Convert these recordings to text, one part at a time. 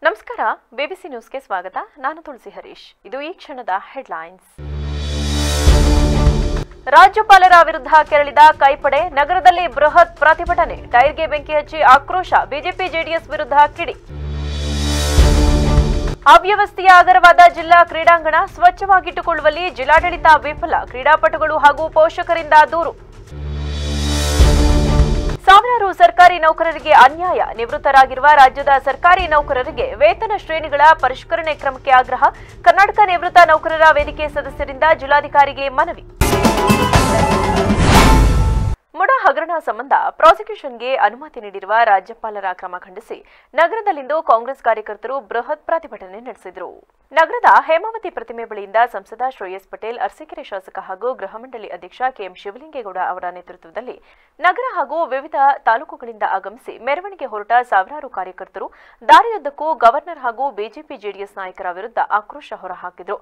ನಮಸ್ಕಾರ, ಬಿಬಿಸಿ ನ್ಯೂಸ್ಗೆ ಸ್ವಾಗತ. ನಾನು ತುಳಸಿ ಹರೀಶ್. ಇದು ಈ ಕ್ಷಣದ ಹೆಡ್ಲೈನ್ಸ್. ರಾಜ್ಯಪಾಲರ ವಿರುದ್ಧ ಕೆರಳಿದ ಕೈಪಡೆ, ನಗರದಲ್ಲಿ ಬೃಹತ್ ಪ್ರತಿಭಟನೆ, ಟೈರ್ಗೆ ಬೆಂಕಿ ಹಚ್ಚಿ ಆಕ್ರೋಶ, ಬಿಜೆಪಿ ಜೆಡಿಎಸ್ ವಿರುದ್ಧ ಕಿಡಿ. ಅವ್ಯವಸ್ಥೆಯ ಆಗರವಾದ ಜಿಲ್ಲಾ ಕ್ರೀಡಾಂಗಣ, ಸ್ವಚ್ಛವಾಗಿಟ್ಟುಕೊಳ್ಳುವಲ್ಲಿ ಜಿಲ್ಲಾಡಳಿತ ವಿಫಲ, ಕ್ರೀಡಾಪಟುಗಳು ಹಾಗೂ ಪೋಷಕರಿಂದ ದೂರು. ಸಾವಿರಾರು ಸರ್ಕಾರಿ ನೌಕರರಿಗೆ ಅನ್ಯಾಯ, ನಿವೃತ್ತರಾಗಿರುವ ರಾಜ್ಯದ ಸರ್ಕಾರಿ ನೌಕರರಿಗೆ ವೇತನ ಶ್ರೇಣಿಗಳ ಪರಿಷ್ಕರಣೆ ಕ್ರಮಕ್ಕೆ ಆಗ್ರಹ, ಕರ್ನಾಟಕ ನಿವೃತ್ತ ನೌಕರರ ವೇದಿಕೆ ಸದಸ್ಯರಿಂದ ಜಿಲ್ಲಾಧಿಕಾರಿಗೆ ಮನವಿ. ಮುಡಾ ಹಗರಣ ಸಂಬಂಧ ಪ್ರಾಸಿಕ್ಯೂಷನ್ಗೆ ಅನುಮತಿ ನೀಡಿರುವ ರಾಜ್ಯಪಾಲರ ಕ್ರಮ ಖಂಡಿಸಿ ನಗರದಲ್ಲಿಂದು ಕಾಂಗ್ರೆಸ್ ಕಾರ್ಯಕರ್ತರು ಬೃಹತ್ ಪ್ರತಿಭಟನೆ ನಡೆಸಿದರು. ನಗರದ ಹೇಮಾವತಿ ಪ್ರತಿಮೆ ಬಳಿಯಿಂದ ಸಂಸದ ಶ್ರೇಯಸ್ ಪಟೇಲ್, ಅರಸೀಕೆರೆ ಶಾಸಕ ಹಾಗೂ ಗೃಹ ಮಂಡಳಿ ಅಧ್ಯಕ್ಷ ಕೆಎಂ ಶಿವಲಿಂಗೇಗೌಡ ಅವರ ನೇತೃತ್ವದಲ್ಲಿ ನಗರ ಹಾಗೂ ವಿವಿಧ ತಾಲೂಕುಗಳಿಂದ ಆಗಮಿಸಿ ಮೆರವಣಿಗೆ ಹೊರಟ ಸಾವಿರಾರು ಕಾರ್ಯಕರ್ತರು ದಾರಿಯುದ್ದಕ್ಕೂ ಗವರ್ನರ್ ಹಾಗೂ ಬಿಜೆಪಿ ಜೆಡಿಎಸ್ ನಾಯಕರ ವಿರುದ್ಧ ಆಕ್ರೋಶ ಹೊರಹಾಕಿದರು.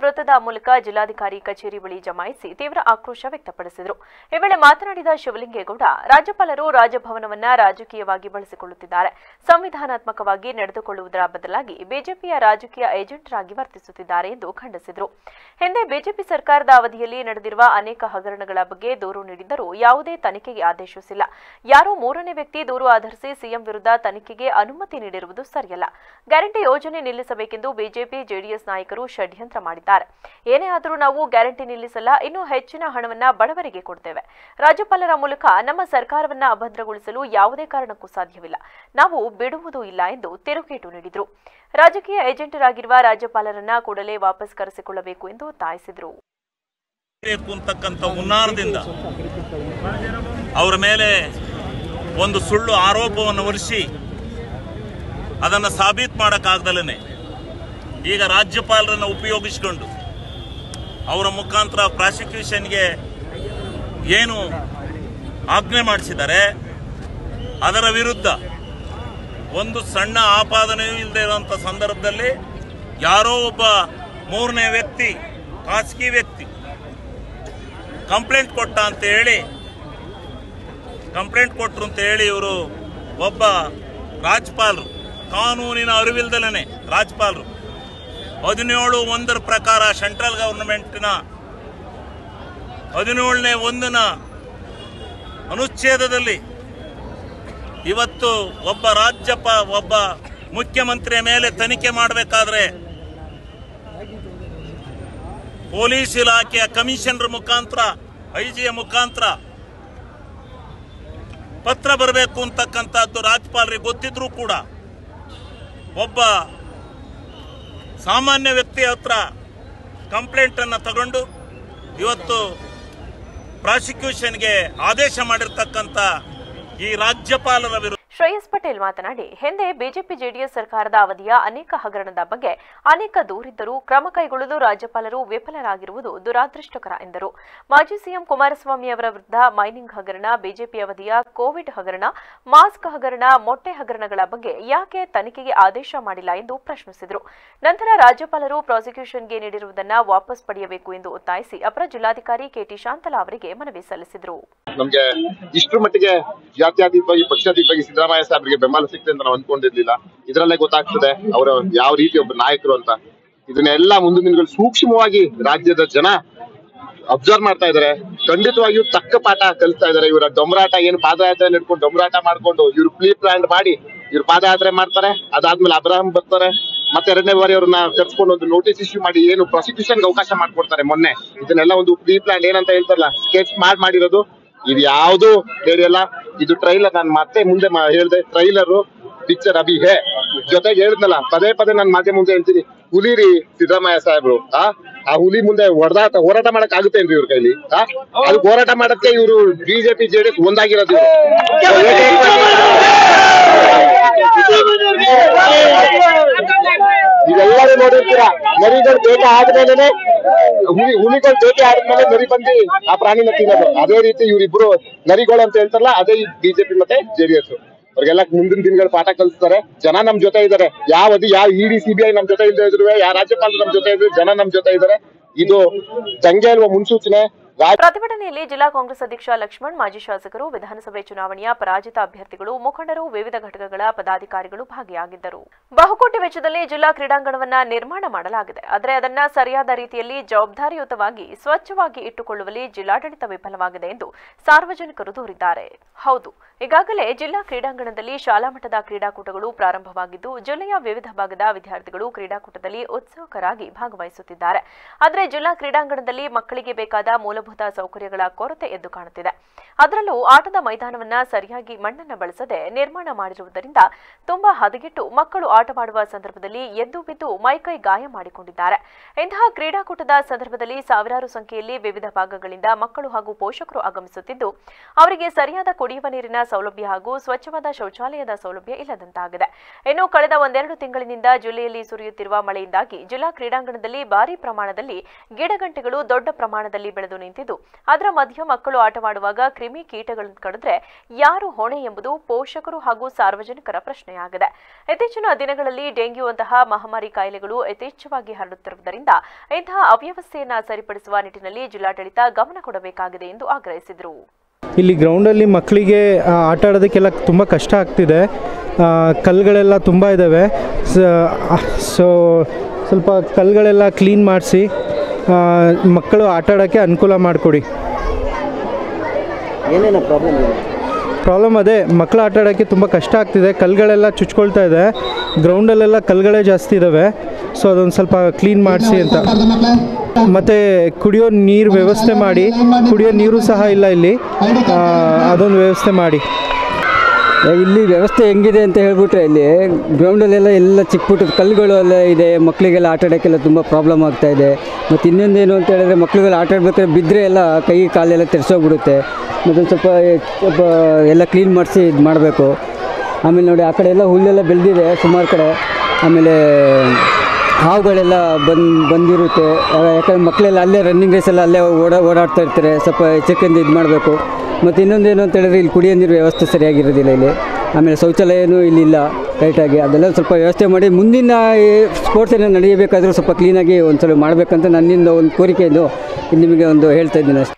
ವೃತ್ತದ ಮೂಲಕ ಜಿಲ್ಲಾಧಿಕಾರಿ ಕಚೇರಿ ಬಳಿ ಜಮಾಯಿಸಿ ತೀವ್ರ ಆಕ್ರೋಶ ವ್ಯಕ್ತಪಡಿಸಿದರು. ಈ ವೇಳೆ ಮಾತನಾಡಿದ ಶಿವಲಿಂಗೇಗೌಡ, ರಾಜ್ಯಪಾಲರು ರಾಜಭವನವನ್ನ ರಾಜಕೀಯವಾಗಿ ಬಳಸಿಕೊಳ್ಳುತ್ತಿದ್ದಾರೆ, ಸಂವಿಧಾನಾತ್ಮಕವಾಗಿ ನಡೆದುಕೊಳ್ಳುವುದರ ಬದಲಾಗಿ ಬಿಜೆಪಿಯ ರಾಜಕೀಯ ಏಜೆಂಟರಾಗಿ ವರ್ತಿಸುತ್ತಿದ್ದಾರೆ ಎಂದು ಖಂಡಿಸಿದರು. ಹಿಂದೆ ಬಿಜೆಪಿ ಸರ್ಕಾರದ ಅವಧಿಯಲ್ಲಿ ನಡೆದಿರುವ ಅನೇಕ ಹಗರಣಗಳ ಬಗ್ಗೆ ದೂರು ನೀಡಿದ್ದರೂ ಯಾವುದೇ ತನಿಖೆಗೆ ಆದೇಶಿಸಿಲ್ಲ. ಯಾರೋ ಮೂರನೇ ವ್ಯಕ್ತಿ ದೂರು ಆಧರಿಸಿ ಸಿಎಂ ವಿರುದ್ಧ ತನಿಖೆಗೆ ಅನುಮತಿ ನೀಡಿರುವುದು ಸರಿಯಲ್ಲ. ಗ್ಯಾರಂಟಿ ಯೋಜನೆ ನಿಲ್ಲಿಸಬೇಕೆಂದು ಬಿಜೆಪಿ ಜೆಡಿಎಸ್ ನಾಯಕರು ಷಡ್ಯಂತ್ರ ಮಾಡಿದ್ದಾರೆ. ಏನೇ ಆದರೂ ನಾವು ಗ್ಯಾರಂಟಿ ನಿಲ್ಲಿಸಲ್ಲ, ಇನ್ನೂ ಹೆಚ್ಚಿನ ಹಣವನ್ನ ಬಡವರಿಗೆ ಕೊಡ್ತೇವೆ. ರಾಜ್ಯಪಾಲರ ಮೂಲಕ ನಮ್ಮ ಸರ್ಕಾರವನ್ನ ಅಭದ್ರಗೊಳಿಸಲು ಯಾವುದೇ ಕಾರಣಕ್ಕೂ ಸಾಧ್ಯವಿಲ್ಲ, ನಾವು ಬಿಡುವುದೂ ಇಲ್ಲ ಎಂದು ತಿರುಗೇಟು ನೀಡಿದರು. ರಾಜಕೀಯ ಏಜೆಂಟರಾಗಿರುವ ರಾಜ್ಯಪಾಲರನ್ನ ಕೂಡಲೇ ವಾಪಸ್ ಕರೆಸಿಕೊಳ್ಳಬೇಕು ಎಂದು ಒತ್ತಾಯಿಸಿದರು. ಅವರ ಮೇಲೆ ಒಂದು ಸುಳ್ಳು ಆರೋಪವನ್ನು ಹೊರಿಸಿ ಅದನ್ನು ಸಾಬೀತು ಮಾಡಕ್ಕಾಗದಲ್ಲೇ ಈಗ ರಾಜ್ಯಪಾಲರನ್ನು ಉಪಯೋಗಿಸಿಕೊಂಡು ಅವರ ಮುಖಾಂತರ ಪ್ರಾಸಿಕ್ಯೂಷನ್ಗೆ ಏನು ಆಜ್ಞೆ ಮಾಡಿಸಿದ್ದಾರೆ ಅದರ ವಿರುದ್ಧ ಒಂದು ಸಣ್ಣ ಆಪಾದನೆಯೂ ಇಲ್ಲದೆ ಇರುವಂಥ ಸಂದರ್ಭದಲ್ಲಿ ಯಾರೋ ಒಬ್ಬ ಮೂರನೇ ವ್ಯಕ್ತಿ, ಖಾಸಗಿ ವ್ಯಕ್ತಿ ಕಂಪ್ಲೇಂಟ್ ಕೊಟ್ಟರು ಅಂತ ಹೇಳಿ ಇವರು ಒಬ್ಬ ರಾಜ್ಯಪಾಲರು, ಕಾನೂನಿನ ಅರಿವಿಲ್ದಲೇ ರಾಜ್ಯಪಾಲರು 17(1) ಪ್ರಕಾರ ಸೆಂಟ್ರಲ್ ಗವರ್ನಮೆಂಟ್ನ 17ನೇ 1ನ ಅನುಚ್ಛೇದದಲ್ಲಿ ಇವತ್ತು ಒಬ್ಬ ಮುಖ್ಯಮಂತ್ರಿಯ ಮೇಲೆ ತನಿಖೆ ಮಾಡಬೇಕಾದ್ರೆ ಪೊಲೀಸ್ ಇಲಾಖೆಯ ಕಮಿಷನರ್ ಮುಖಾಂತರ, ಐಜಿಯ ಮುಖಾಂತರ ಪತ್ರ ಬರಬೇಕು ಅಂತಕ್ಕಂಥದ್ದು ರಾಜ್ಯಪಾಲರಿಗೆ ಗೊತ್ತಿದ್ರೂ ಕೂಡ ಒಬ್ಬ ಸಾಮಾನ್ಯ ವ್ಯಕ್ತಿ ಹತ್ರ ಕಂಪ್ಲೇಂಟ್ ಅನ್ನು ತಗೊಂಡು ಇವತ್ತು ಪ್ರಾಸಿಕ್ಯೂಷನ್ಗೆ ಆದೇಶ ಮಾಡಿರ್ತಕ್ಕಂಥ ಈ ರಾಜ್ಯಪಾಲರ ವಿರುದ್ಧ ಶ್ರೇಯಸ್ ಪಟೇಲ್ ಮಾತನಾಡಿ, ಹಿಂದೆ ಬಿಜೆಪಿ ಜೆಡಿಎಸ್ ಸರ್ಕಾರದ ಅವಧಿಯ ಅನೇಕ ಹಗರಣದ ಬಗ್ಗೆ ಅನೇಕ ದೂರಿದ್ದರೂ ಕ್ರಮ ಕೈಗೊಳ್ಳಲು ರಾಜ್ಯಪಾಲರು ವಿಫಲರಾಗಿರುವುದು ದುರಾದೃಷ್ಟಕರ ಎಂದರು. ಮಾಜಿ ಸಿಎಂ ಕುಮಾರಸ್ವಾಮಿ ಅವರ ವಿರುದ್ಧ ಮೈನಿಂಗ್ ಹಗರಣ, ಬಿಜೆಪಿ ಅವಧಿಯ ಕೋವಿಡ್ ಹಗರಣ, ಮಾಸ್ಕ್ ಹಗರಣ, ಮೊಟ್ಟೆ ಹಗರಣಗಳ ಬಗ್ಗೆ ಯಾಕೆ ತನಿಖೆಗೆ ಆದೇಶ ಮಾಡಿಲ್ಲ ಎಂದು ಪ್ರಶ್ನಿಸಿದರು. ನಂತರ ರಾಜ್ಯಪಾಲರು ಪ್ರಾಸಿಕ್ಯೂಷನ್ಗೆ ನೀಡಿರುವುದನ್ನು ವಾಪಸ್ ಪಡೆಯಬೇಕು ಎಂದು ಒತ್ತಾಯಿಸಿ ಅಪರ ಜಿಲ್ಲಾಧಿಕಾರಿ ಕೆಟಿ ಶಾಂತಲಾ ಅವರಿಗೆ ಮನವಿ ಸಲ್ಲಿಸಿದರು. ನಮಗೆ ಇಷ್ಟರ ಮಟ್ಟಿಗೆ ಜಾತ್ಯತೀತವಾಗಿ ಪಕ್ಷಾತೀತವಾಗಿ ಸಿದ್ದರಾಮಯ್ಯ ಸಾಹೇಬರಿಗೆ ಬೆಂಬಲ ಸಿಗ್ತದೆ ಅಂತ ನಾವು ಅಂದ್ಕೊಂಡಿರ್ಲಿಲ್ಲ. ಇದರಲ್ಲೇ ಗೊತ್ತಾಗ್ತದೆ ಅವರು ಯಾವ ರೀತಿ ಒಬ್ಬ ನಾಯಕರು ಅಂತ. ಇದನ್ನೆಲ್ಲ ಮುಂದಿನ ದಿನಗಳು ಸೂಕ್ಷ್ಮವಾಗಿ ರಾಜ್ಯದ ಜನ ಅಬ್ಸರ್ವ್ ಮಾಡ್ತಾ ಇದಾರೆ. ಖಂಡಿತವಾಗಿಯೂ ತಕ್ಕ ಪಾಠ ಕಲಿಸ್ತಾ ಇದಾರೆ. ಇವರ ಡೊಂಬರಾಟ ಏನು ಪಾದಯಾತ್ರೆ ನಡ್ಕೊಂಡು ಡೊಂಬರಾಟ ಮಾಡ್ಕೊಂಡು ಇವ್ರು ಪ್ರೀ ಪ್ಲಾನ್ ಮಾಡಿ ಇವ್ರು ಪಾದಯಾತ್ರೆ ಮಾಡ್ತಾರೆ. ಅದಾದ್ಮೇಲೆ ಅಬ್ರಾಹಂ ಬರ್ತಾರೆ, ಮತ್ತೆ 2ನೇ ಬಾರಿ ಅವ್ರನ್ನ ಕರ್ಸ್ಕೊಂಡು ಒಂದು ನೋಟಿಸ್ ಇಶ್ಯೂ ಮಾಡಿ ಏನು ಪ್ರಾಸಿಕ್ಯೂಷನ್ಗೆ ಅವಕಾಶ ಮಾಡ್ಕೊಡ್ತಾರೆ. ಮೊನ್ನೆ ಇದನ್ನೆಲ್ಲ ಒಂದು ಪ್ರೀ ಪ್ಲಾನ್ ಏನಂತ ಹೇಳ್ತಾರಲ್ಲ, ಸ್ಕೆಚ್ ಮಾಡಿರೋದು. ಇದು ಯಾವ್ದು ನಡೆಯಲ್ಲ. ಇದು ಟ್ರೈಲರ್. ನಾನು ಮತ್ತೆ ಮುಂದೆ ಹೇಳ್ದೆ, ಟ್ರೈಲರ್ ಪಿಕ್ಚರ್ ಅಭಿ ಹೇ. ಜೊತೆಗೆ ಹೇಳಿದ್ನಲ್ಲ, ಪದೇ ನಾನು ಮಾಧ್ಯಮ ಮುಂದೆ ಹೇಳ್ತೀನಿ, ಹುಲಿರಿ ಸಿದ್ದರಾಮಯ್ಯ ಸಾಹೇಬ್ರು. ಆ ಹುಲಿ ಮುಂದೆ ಹೋರಾಟ ಮಾಡಕ್ ಆಗುತ್ತೇನ್ರಿ ಇವ್ರ ಕೈಲಿ? ಅದು ಹೋರಾಟ ಮಾಡಕ್ಕೆ ಇವರು ಬಿಜೆಪಿ ಜೆಡಿಎಸ್ ಒಂದಾಗಿರೋದು. ನೀವೆಲ್ಲರೂ ನೋಡಿರ್ತೀರಾ, ಮರಿಗಳು ಬೇಟೆ ಆದ್ಮೇಲೆ ಹುಲಿಗಳು ಬೇಟೆ ಆದ್ಮೇಲೆ ಮರಿ ಬಂದು ಆ ಪ್ರಾಣಿನ ತಿನ್ನೋದು. ಅದೇ ರೀತಿ ಇವರಿಬ್ರು ನರಿಗಳು ಅಂತ ಹೇಳ್ತಾರಲ್ಲ, ಅದೇ ಈ ಬಿಜೆಪಿ ಮತ್ತೆ ಜೆಡಿಎಸ್. ಅವ್ರಿಗೆಲ್ಲ ಮುಂದಿನ ದಿನಗಳು ಪಾಠ ಕಲಿಸ್ತಾರೆ. ಜನ ನಮ್ ಜೊತೆ ಇದ್ದಾರೆ. ಯಾವ ಇಡಿ ಸಿಬಿಐ ನಮ್ ಜೊತೆ ಇಲ್ಲದೆ ಇದ್ರು, ಯಾವ ರಾಜ್ಯಪಾಲರು ನಮ್ ಜೊತೆ ಇದ್ರು, ಜನ ನಮ್ ಜೊತೆ ಇದ್ದಾರೆ. ಇದು ದಂಗೆ ಅಲ್ವಾ ಮುನ್ಸೂಚನೆ. ಪ್ರತಿಭಟನೆಯಲ್ಲಿ ಜಿಲ್ಲಾ ಕಾಂಗ್ರೆಸ್ ಅಧ್ಯಕ್ಷ ಲಕ್ಷ್ಮಣ್, ಮಾಜಿ ಶಾಸಕರು, ವಿಧಾನಸಭೆ ಚುನಾವಣೆಯ ಪರಾಜಿತ ಅಭ್ಯರ್ಥಿಗಳು, ಮುಖಂಡರು, ವಿವಿಧ ಘಟಕಗಳ ಪದಾಧಿಕಾರಿಗಳು ಭಾಗಿಯಾಗಿದ್ದರು. ಬಹುಕೋಟಿ ವೆಚ್ಚದಲ್ಲಿ ಜಿಲ್ಲಾ ಕ್ರೀಡಾಂಗಣವನ್ನ ನಿರ್ಮಾಣ ಮಾಡಲಾಗಿದೆ. ಆದರೆ ಅದನ್ನ ಸರಿಯಾದ ರೀತಿಯಲ್ಲಿ ಜವಾಬ್ದಾರಿಯುತವಾಗಿ ಸ್ವಚ್ಛವಾಗಿ ಇಟ್ಟುಕೊಳ್ಳುವಲ್ಲಿ ಜಿಲ್ಲಾಡಳಿತ ವಿಫಲವಾಗಿದೆ ಎಂದು ಸಾರ್ವಜನಿಕರು ದೂರಿದ್ದಾರೆ. ಹೌದು, ಈಗಾಗಲೇ ಜಿಲ್ಲಾ ಕ್ರೀಡಾಂಗಣದಲ್ಲಿ ಶಾಲಾ ಮಟ್ಟದ ಕ್ರೀಡಾಕೂಟಗಳು ಪ್ರಾರಂಭವಾಗಿದ್ದು, ಜಿಲ್ಲೆಯ ವಿವಿಧ ಭಾಗದ ವಿದ್ಯಾರ್ಥಿಗಳು ಕ್ರೀಡಾಕೂಟದಲ್ಲಿ ಉತ್ಸುಕರಾಗಿ ಭಾಗವಹಿಸುತ್ತಿದ್ದಾರೆ. ಆದರೆ ಜಿಲ್ಲಾ ಕ್ರೀಡಾಂಗಣದಲ್ಲಿ ಮಕ್ಕಳಿಗೆ ಬೇಕಾದ ಮೂಲಭೂತ ಸೌಕರ್ಯಗಳ ಕೊರತೆ ಎದ್ದು ಕಾಣುತ್ತಿದೆ. ಅದರಲ್ಲೂ ಆಟದ ಮೈದಾನವನ್ನ ಸರಿಯಾಗಿ ಮಣ್ಣನ್ನು ಬಳಸದೆ ನಿರ್ಮಾಣ ಮಾಡಿರುವುದರಿಂದ ತುಂಬಾ ಹದಗೆಟ್ಟು ಮಕ್ಕಳು ಆಟವಾಡುವ ಸಂದರ್ಭದಲ್ಲಿ ಎದ್ದು ಬಿದ್ದು ಮೈಕೈ ಗಾಯ ಮಾಡಿಕೊಂಡಿದ್ದಾರೆ. ಇಂತಹ ಕ್ರೀಡಾಕೂಟದ ಸಂದರ್ಭದಲ್ಲಿ ಸಾವಿರಾರು ಸಂಖ್ಯೆಯಲ್ಲಿ ವಿವಿಧ ಭಾಗಗಳಿಂದ ಮಕ್ಕಳು ಹಾಗೂ ಪೋಷಕರು ಆಗಮಿಸುತ್ತಿದ್ದು, ಅವರಿಗೆ ಸರಿಯಾದ ಕುಡಿಯುವ ನೀರಿನ ಸೌಲಭ್ಯ ಹಾಗೂ ಸ್ವಚ್ಛವಾದ ಶೌಚಾಲಯದ ಸೌಲಭ್ಯ ಇಲ್ಲದಂತಾಗಿದೆ. ಇನ್ನು ಕಳೆದ ಒಂದೆರಡು ತಿಂಗಳಿನಿಂದ ಜಿಲ್ಲೆಯಲ್ಲಿ ಸುರಿಯುತ್ತಿರುವ ಮಳೆಯಿಂದಾಗಿ ಜಿಲ್ಲಾ ಕ್ರೀಡಾಂಗಣದಲ್ಲಿ ಭಾರೀ ಪ್ರಮಾಣದಲ್ಲಿ ಗಿಡಗಂಟೆಗಳು ದೊಡ್ಡ ಪ್ರಮಾಣದಲ್ಲಿ ಬೆಳೆದು ನಿಂತಿದ್ದು, ಅದರ ಮಧ್ಯೆ ಮಕ್ಕಳು ಆಟವಾಡುವಾಗ ಕ್ರಿಮಿ ಕೀಟಗಳನ್ನು ಕಡಿದ್ರೆ ಯಾರು ಹೊಣೆ ಎಂಬುದು ಪೋಷಕರು ಹಾಗೂ ಸಾರ್ವಜನಿಕರ ಪ್ರಶ್ನೆಯಾಗಿದೆ. ಇತ್ತೀಚಿನ ದಿನಗಳಲ್ಲಿ ಡೆಂಗ್ಯೂವಂತಹ ಮಹಾಮಾರಿ ಕಾಯಿಲೆಗಳು ಯಥೇಚ್ಛವಾಗಿ ಹರಡುತ್ತಿರುವುದರಿಂದ ಇಂತಹ ಅವ್ಯವಸ್ಥೆಯನ್ನು ಸರಿಪಡಿಸುವ ನಿಟ್ಟಿನಲ್ಲಿ ಜಿಲ್ಲಾಡಳಿತ ಗಮನ ಕೊಡಬೇಕಾಗಿದೆ ಎಂದು ಆಗ್ರಹಿಸಿದರು. ಇಲ್ಲಿ ಗ್ರೌಂಡಲ್ಲಿ ಮಕ್ಕಳಿಗೆ ಆಟ ಆಡೋದಕ್ಕೆಲ್ಲ ತುಂಬ ಕಷ್ಟ ಆಗ್ತಿದೆ. ಕಲ್ಲುಗಳೆಲ್ಲ ತುಂಬ ಇದ್ದಾವೆ. ಸೊ ಸ್ವಲ್ಪ ಕಲ್ಲುಗಳೆಲ್ಲ ಕ್ಲೀನ್ ಮಾಡಿಸಿ ಮಕ್ಕಳು ಆಟ ಆಡೋಕ್ಕೆ ಅನುಕೂಲ ಮಾಡಿಕೊಡಿ. ಏನೇನು ಪ್ರಾಬ್ಲಮ್ ಅದೇ, ಮಕ್ಕಳು ಆಟ ಆಡೋಕ್ಕೆ ತುಂಬ ಕಷ್ಟ ಆಗ್ತಿದೆ. ಕಲ್ಲುಗಳೆಲ್ಲ ಚುಚ್ಕೊಳ್ತಾ ಇದೆ. ಗ್ರೌಂಡಲ್ಲೆಲ್ಲ ಕಲ್ಲುಗಳೇ ಜಾಸ್ತಿ ಇದ್ದಾವೆ. ಸೊ ಅದೊಂದು ಸ್ವಲ್ಪ ಕ್ಲೀನ್ ಮಾಡಿಸಿ ಅಂತ. ಮತ್ತು ಕುಡಿಯೋ ನೀರು ವ್ಯವಸ್ಥೆ ಮಾಡಿ, ಕುಡಿಯೋ ನೀರು ಸಹ ಇಲ್ಲ ಇಲ್ಲಿ, ಅದೊಂದು ವ್ಯವಸ್ಥೆ ಮಾಡಿ. ಇಲ್ಲಿ ವ್ಯವಸ್ಥೆ ಹೆಂಗಿದೆ ಅಂತ ಹೇಳ್ಬಿಟ್ರೆ ಇಲ್ಲಿ ಗ್ರೌಂಡಲ್ಲೆಲ್ಲ ಎಲ್ಲ ಚಿಕ್ಕ ಪುಟ್ಟದ ಕಲ್ಲುಗಳು ಎಲ್ಲ ಇದೆ. ಮಕ್ಕಳಿಗೆಲ್ಲ ಆಟ ಆಡೋಕ್ಕೆಲ್ಲ ತುಂಬ ಪ್ರಾಬ್ಲಮ್ ಆಗ್ತಾಯಿದೆ. ಮತ್ತು ಇನ್ನೊಂದೇನು ಅಂತ ಹೇಳಿದ್ರೆ ಮಕ್ಕಳುಗಳು ಆಟ ಆಡ್ಬೇಕಾದ್ರೆ ಬಿದ್ದರೆ ಎಲ್ಲ ಕೈ ಕಾಲೆಲ್ಲ ತೆರೆಸೋಗ್ಬಿಡುತ್ತೆ. ಮತ್ತು ಸ್ವಲ್ಪ ಎಲ್ಲ ಕ್ಲೀನ್ ಮಾಡಿಸಿ ಇದು ಮಾಡಬೇಕು. ಆಮೇಲೆ ನೋಡಿ, ಆ ಕಡೆ ಎಲ್ಲ ಹುಲ್ಲೆಲ್ಲ ಬೆಳೆದಿದೆ ಸುಮಾರು ಕಡೆ. ಆಮೇಲೆ ಹಾವುಗಳೆಲ್ಲ ಬಂದಿರುತ್ತೆ. ಯಾಕಂದರೆ ಮಕ್ಕಳೆಲ್ಲ ಅಲ್ಲೇ ರನ್ನಿಂಗ್ ರೇಸೆಲ್ಲ ಅಲ್ಲೇ ಓಡಾಡ್ತಾ ಇರ್ತಾರೆ. ಸ್ವಲ್ಪ ಎಚ್ಚರಿಕೆಯಿಂದ ಇದು ಮಾಡಬೇಕು. ಮತ್ತು ಇನ್ನೊಂದೇನು ಅಂತ ಹೇಳಿದ್ರೆ ಇಲ್ಲಿ ಕುಡಿಯೋ ನೀರು ವ್ಯವಸ್ಥೆ ಸರಿಯಾಗಿರೋದಿಲ್ಲ ಇಲ್ಲಿ. ಆಮೇಲೆ ಶೌಚಾಲಯನೂ ಇಲ್ಲಿಲ್ಲ ಕರೆಕ್ಟಾಗಿ. ಅದೆಲ್ಲ ಸ್ವಲ್ಪ ವ್ಯವಸ್ಥೆ ಮಾಡಿ ಮುಂದಿನ ಸ್ಪೋರ್ಟ್ಸ್ ಏನೋ ನಡೆಯಬೇಕಾದ್ರೂ ಸ್ವಲ್ಪ ಕ್ಲೀನಾಗಿ ಒಂದು ಸಲ ಮಾಡಬೇಕಂತ ನನ್ನಿಂದ ಒಂದು ಕೋರಿಕೆಯನ್ನು ನಿಮಗೆ ಒಂದು ಹೇಳ್ತಾ ಇದ್ದೀನಿ ಅಷ್ಟೇ.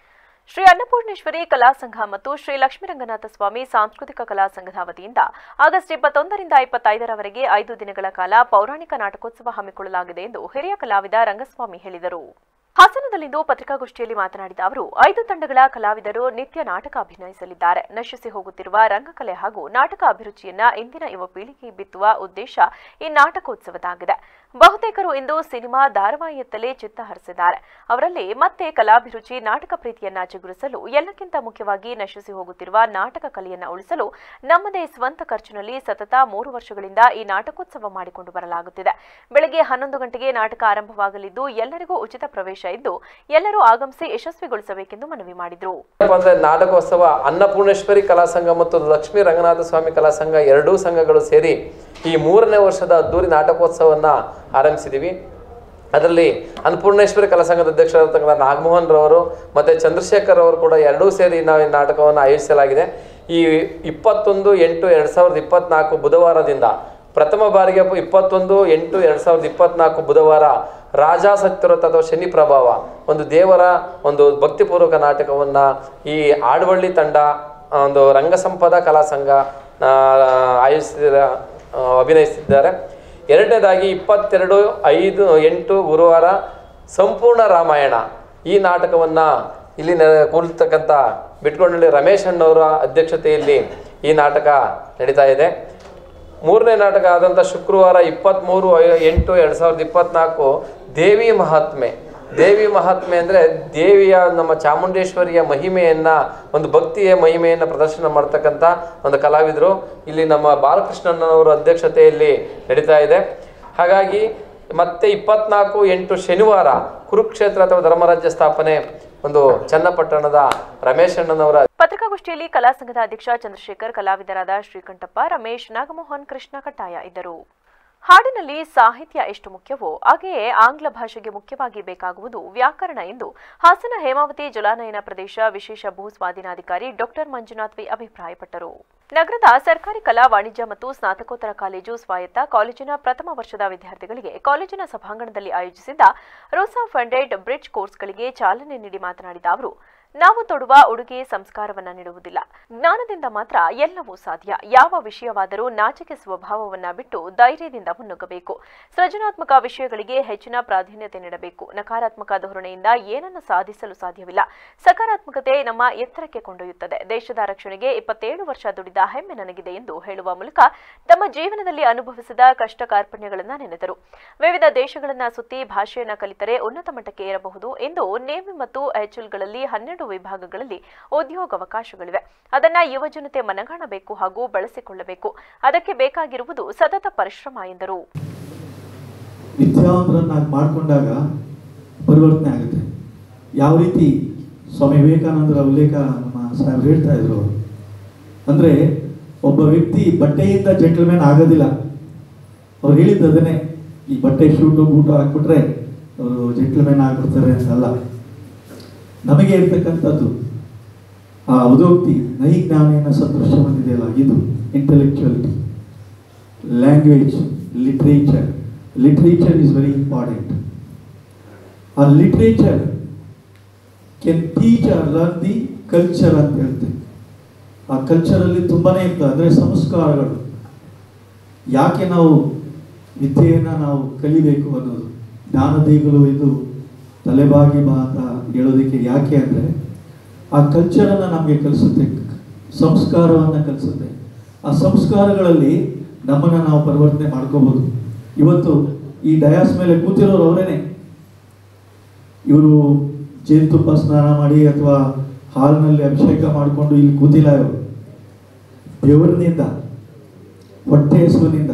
ಶ್ರೀ ಅನ್ನಪೂರ್ಣೇಶ್ವರಿ ಕಲಾ ಸಂಘ ಮತ್ತು ಶ್ರೀ ಲಕ್ಷ್ಮೀರಂಗನಾಥ ಸ್ವಾಮಿ ಸಾಂಸ್ಕೃತಿಕ ಕಲಾ ಸಂಘದ ವತಿಯಿಂದ ಆಗಸ್ಟ್ 21ರಿಂದ 25ರವರೆಗೆ 5 ದಿನಗಳ ಕಾಲ ಪೌರಾಣಿಕ ನಾಟಕೋತ್ಸವ ಹಮ್ಮಿಕೊಳ್ಳಲಾಗಿದೆ ಎಂದು ಹಿರಿಯ ಕಲಾವಿದ ರಂಗಸ್ವಾಮಿ ಹೇಳಿದರು. ಹಾಸನದಲ್ಲಿಂದು ಪತ್ರಿಕಾಗೋಷ್ಠಿಯಲ್ಲಿ ಮಾತನಾಡಿದ ಅವರು, 5 ತಂಡಗಳ ಕಲಾವಿದರು ನಿತ್ಯ ನಾಟಕ ಅಭಿನಯಿಸಲಿದ್ದಾರೆ. ನಶಿಸಿ ಹೋಗುತ್ತಿರುವ ರಂಗಕಲೆ ಹಾಗೂ ನಾಟಕ ಅಭಿರುಚಿಯನ್ನ ಇಂದಿನ ಯುವ ಪೀಳಿಗೆ ಬಿತ್ತುವ ಉದ್ದೇಶ ಈ ನಾಟಕೋತ್ಸವದಾಗಿದೆ. ಬಹುತೇಕರು ಇಂದು ಸಿನಿಮಾ, ಧಾರಾವಾಹಿಯತ್ತಲೇ ಚಿತ್ತ ಹರಿಸಿದ್ದಾರೆ. ಅವರಲ್ಲಿ ಮತ್ತೆ ಕಲಾಭಿರುಚಿ, ನಾಟಕ ಪ್ರೀತಿಯನ್ನ ಚಿಗುರಿಸಲು, ಎಲ್ಲಕ್ಕಿಂತ ಮುಖ್ಯವಾಗಿ ನಶಿಸಿ ಹೋಗುತ್ತಿರುವ ನಾಟಕ ಕಲೆಯನ್ನ ಉಳಿಸಲು ನಮ್ಮದೇ ಸ್ವಂತ ಖರ್ಚಿನಲ್ಲಿ ಸತತ 3 ವರ್ಷಗಳಿಂದ ಈ ನಾಟಕೋತ್ಸವ ಮಾಡಿಕೊಂಡು ಬರಲಾಗುತ್ತಿದೆ. ಬೆಳಗ್ಗೆ 11 ಗಂಟೆಗೆ ನಾಟಕ ಆರಂಭವಾಗಲಿದ್ದು, ಎಲ್ಲರಿಗೂ ಉಚಿತ ಪ್ರವೇಶ ಇದ್ದು ಎಲ್ಲರೂ ಆಗಮಿಸಿ ಯಶಸ್ವಿಗೊಳಿಸಬೇಕೆಂದು ಮನವಿ ಮಾಡಿದರು. ನಾಟಕೋತ್ಸವ ಅನ್ನಪೂರ್ಣೇಶ್ವರಿ ಕಲಾ ಸಂಘ ಮತ್ತು ಲಕ್ಷ್ಮೀ ರಂಗನಾಥ ಸ್ವಾಮಿ ಕಲಾ ಸಂಘ ಎರಡೂ ಸಂಘಗಳು ಸೇರಿ ಈ 3ನೇ ವರ್ಷದ ಅದ್ದೂರಿ ನಾಟಕೋತ್ಸವವನ್ನು ಆರಂಭಿಸಿದ್ದೀವಿ. ಅದರಲ್ಲಿ ಅನ್ನಪೂರ್ಣೇಶ್ವರಿ ಕಲಾ ಸಂಘದ ಅಧ್ಯಕ್ಷರಾಗಿರ್ತಕ್ಕಂಥ ನಾಗಮೋಹನ್ ರವರು ಮತ್ತು ಚಂದ್ರಶೇಖರ್ ಅವರು ಕೂಡ ಎರಡೂ ಸೇರಿ ನಾವು ಈ ನಾಟಕವನ್ನು ಆಯೋಜಿಸಲಾಗಿದೆ. ಈ 21/8/2024 ಬುಧವಾರದಿಂದ ಪ್ರಥಮ ಬಾರಿಗೆ 21/8/2024 ಬುಧವಾರ ರಾಜಾ ಸತ್ಯವ್ರತ ಅಥವಾ ಶನಿ ಪ್ರಭಾವ ಒಂದು ದೇವರ ಒಂದು ಭಕ್ತಿಪೂರ್ವಕ ನಾಟಕವನ್ನು ಈ ಆಡವಳ್ಳಿ ತಂಡ ಒಂದು ರಂಗಸಂಪದ ಕಲಾ ಸಂಘ ಅಭಿನಯಿಸಿದ್ದಾರೆ. ಎರಡನೇದಾಗಿ 22/5/8 ಗುರುವಾರ ಸಂಪೂರ್ಣ ರಾಮಾಯಣ ಈ ನಾಟಕವನ್ನು ಇಲ್ಲಿ ಕೂರ್ತಕ್ಕಂಥ ಬಿಟ್ಕೊಂಡಳ್ಳಿ ರಮೇಶ್ ಅಣ್ಣವರ ಅಧ್ಯಕ್ಷತೆಯಲ್ಲಿ ಈ ನಾಟಕ ನಡೀತಾ ಇದೆ. 3ನೇ ನಾಟಕ ಆದಂಥ ಶುಕ್ರವಾರ 23/8/2024 ದೇವಿ ಮಹಾತ್ಮೆ. ದೇವಿ ಮಹಾತ್ಮೆ ಅಂದರೆ ದೇವಿಯ ನಮ್ಮ ಚಾಮುಂಡೇಶ್ವರಿಯ ಮಹಿಮೆಯನ್ನು, ಒಂದು ಭಕ್ತಿಯ ಮಹಿಮೆಯನ್ನು ಪ್ರದರ್ಶನ ಮಾಡ್ತಕ್ಕಂಥ ಒಂದು ಕಲಾವಿದರು ಇಲ್ಲಿ ನಮ್ಮ ಬಾಲಕೃಷ್ಣಣ್ಣನವರ ಅಧ್ಯಕ್ಷತೆಯಲ್ಲಿ ನಡೀತಾ ಇದೆ. ಹಾಗಾಗಿ ಮತ್ತೆ 24/8 ಶನಿವಾರ ಕುರುಕ್ಷೇತ್ರ ಅಥವಾ ಧರ್ಮರಾಜ್ಯ ಸ್ಥಾಪನೆ ಒಂದು ಚನ್ನಪಟ್ಟಣದ ರಮೇಶ್ ಅಣ್ಣನವರ ಪತ್ರಿಕಾಗೋಷ್ಠಿಯಲ್ಲಿ ಕಲಾ ಸಂಘದ ಅಧ್ಯಕ್ಷ ಚಂದ್ರಶೇಖರ್, ಕಲಾವಿದರಾದ ಶ್ರೀಕಂಠಪ್ಪ, ರಮೇಶ್, ನಾಗಮೋಹನ್, ಕೃಷ್ಣ ಕಟ್ಟಾಯ ಇದ್ದರು. ಹಾಡಿನಲ್ಲಿ ಸಾಹಿತ್ಯ ಎಷ್ಟು ಮುಖ್ಯವೋ ಹಾಗೆಯೇ ಆಂಗ್ಲ ಭಾಷೆಗೆ ಮುಖ್ಯವಾಗಿ ಬೇಕಾಗುವುದು ವ್ಯಾಕರಣ ಎಂದು ಹಾಸನ ಹೇಮಾವತಿ ಜಲಾನಯನ ಪ್ರದೇಶ ವಿಶೇಷ ಭೂ ಸ್ವಾಧೀನಾಧಿಕಾರಿ ಡಾಕ್ಟರ್ ಮಂಜುನಾಥ್ ವಿ ಅಭಿಪ್ರಾಯಪಟ್ಟರು. ನಗರದ ಸರ್ಕಾರಿ ಕಲಾ ವಾಣಿಜ್ಯ ಮತ್ತು ಸ್ನಾತಕೋತ್ತರ ಕಾಲೇಜು ಸ್ವಾಯತ್ತ ಕಾಲೇಜಿನ ಪ್ರಥಮ ವರ್ಷದ ವಿದ್ಯಾರ್ಥಿಗಳಿಗೆ ಕಾಲೇಜಿನ ಸಭಾಂಗಣದಲ್ಲಿ ಆಯೋಜಿಸಿದ್ದ ರೋಸಾ ಫಂಡೆಡ್ ಬ್ರಿಡ್ಜ್ ಕೋರ್ಸ್ಗಳಿಗೆ ಚಾಲನೆ ನೀಡಿ ಮಾತನಾಡಿದ ಅವರು, ನಾವು ತೊಡುವ ಉಡುಗೆ ಸಂಸ್ಕಾರವನ್ನ ನೀಡುವುದಿಲ್ಲ. ಜ್ಞಾನದಿಂದ ಮಾತ್ರ ಎಲ್ಲವೂ ಸಾಧ್ಯ. ಯಾವ ವಿಷಯವಾದರೂ ನಾಚಿಕೆ ಸ್ವಭಾವವನ್ನ ಬಿಟ್ಟು ಧೈರ್ಯದಿಂದ ಮುನ್ನುಗ್ಗಬೇಕು. ಸೃಜನಾತ್ಮಕ ವಿಷಯಗಳಿಗೆ ಹೆಚ್ಚಿನ ಪ್ರಾಧಾನ್ಯತೆ ನೀಡಬೇಕು. ನಕಾರಾತ್ಮಕ ಧೋರಣೆಯಿಂದ ಏನನ್ನು ಸಾಧಿಸಲು ಸಾಧ್ಯವಿಲ್ಲ. ಸಕಾರಾತ್ಮಕತೆ ನಮ್ಮ ಎತ್ತರಕ್ಕೆ ಕೊಂಡೊಯ್ಯುತ್ತದೆ. ದೇಶದ ರಕ್ಷಣೆಗೆ 27 ವರ್ಷ ದುಡಿದ ಹೆಮ್ಮೆ ನನಗಿದೆ ಎಂದು ಹೇಳುವ ಮೂಲಕ ತಮ್ಮ ಜೀವನದಲ್ಲಿ ಅನುಭವಿಸಿದ ಕಷ್ಟ ಕಾರ್ಪಣ್ಯಗಳನ್ನು ನೆನೆದರು. ವಿವಿಧ ದೇಶಗಳನ್ನ ಸುತ್ತಿ ಭಾಷೆಯನ್ನ ಕಲಿತರೆ ಉನ್ನತ ಮಟ್ಟಕ್ಕೆ ಏರಬಹುದು ಎಂದು ನೇವಿ ಮತ್ತು HLಗಳಲ್ಲಿ 12 ವಿಭಾಗಗಳಲ್ಲಿ ಉದ್ಯೋಗಾವಕಾಶಗಳಿವೆ. ಅದನ್ನ ಯುವಜನತೆ ಮನಗಾಣಬೇಕು ಹಾಗೂ ಬಳಸಿಕೊಳ್ಳಬೇಕು. ಅದಕ್ಕೆ ಬೇಕಾಗಿರುವುದು ಸತತ ಪರಿಶ್ರಮ ಎಂದರು. ವಿದ್ಯಾವಂತರನ್ನಾಗಿ ಮಾಡಿಕೊಂಡಾಗ ಪರಿವರ್ತನೆ ಆಗುತ್ತೆ. ಯಾವ ರೀತಿ ಸ್ವಾಮಿ ವಿವೇಕಾನಂದರ ಉಲ್ಲೇಖ ನಮ್ಮ ಸಾಹೇಬರು ಹೇಳ್ತಾ ಇದ್ರು, ಅಂದರೆ ಒಬ್ಬ ವ್ಯಕ್ತಿ ಬಟ್ಟೆಯಿಂದ ಜೆಂಟಲ್ಮ್ಯಾನ್ ಆಗೋದಿಲ್ಲ. ಅವ್ರು ಹೇಳಿದ್ದು ಅದನ್ನೇ, ಈ ಬಟ್ಟೆ ಶೂಟು ಬೂಟು ಹಾಕ್ಬಿಟ್ರೆ ಅವರು ಜೆಂಟಲ್ಮ್ಯಾನ್ ಆಗ್ಬಿಡ್ತಾರೆ ಅಂತಲ್ಲ. ನಮಗೆ ಇರ್ತಕ್ಕಂಥದ್ದು ಆ ಉದೋಕ್ತಿ ನೈಜ್ಞಾನೇನ ಸದೃಶ ಬಂದಿದೆಯಲ್ಲ, ಇದು intellectuality, language, literature. Literature is very important. ಆ literature can teach or learn the culture ಅಂತ ಹೇಳ್ತೇವೆ. ಆ ಕಲ್ಚರಲ್ಲಿ ತುಂಬಾನೇ ಇರ್ತದೆ, ಅಂದರೆ ಸಂಸ್ಕಾರಗಳು. ಯಾಕೆ ನಾವು ವಿದ್ಯೆಯನ್ನು ನಾವು ಕಲಿಬೇಕು ಅನ್ನೋದು, ಜ್ಞಾನದೇಗುಲು ಇದು ತಲೆಬಾಗಿ ಬಾ ಅಂತ ಹೇಳೋದಕ್ಕೆ ಯಾಕೆ ಅಂದರೆ ಆ ಕಲ್ಚರನ್ನು ನಮಗೆ ಕಲಿಸುತ್ತೆ, ಸಂಸ್ಕಾರವನ್ನು ಕಲಿಸುತ್ತೆ. ಆ ಸಂಸ್ಕಾರಗಳಲ್ಲಿ ನಮ್ಮನ್ನು ನಾವು ಪರಿವರ್ತನೆ ಮಾಡ್ಕೋಬೋದು. ಇವತ್ತು ಈ ಡಯಾಸ್ ಮೇಲೆ ಕೂತಿರೋರು ಅವರೇನೆ. ಇವರು ಜೇನುತುಪ್ಪ ಸ್ನಾನ ಮಾಡಿ ಅಥವಾ ಹಾಲಿನಲ್ಲಿ ಅಭಿಷೇಕ ಮಾಡಿಕೊಂಡು ಇಲ್ಲಿ ಕೂತಿಲ್ಲ. ಇವರು ಬೆವರಿನಿಂದ, ಹೊಟ್ಟೆ ಹಸುವಿನಿಂದ.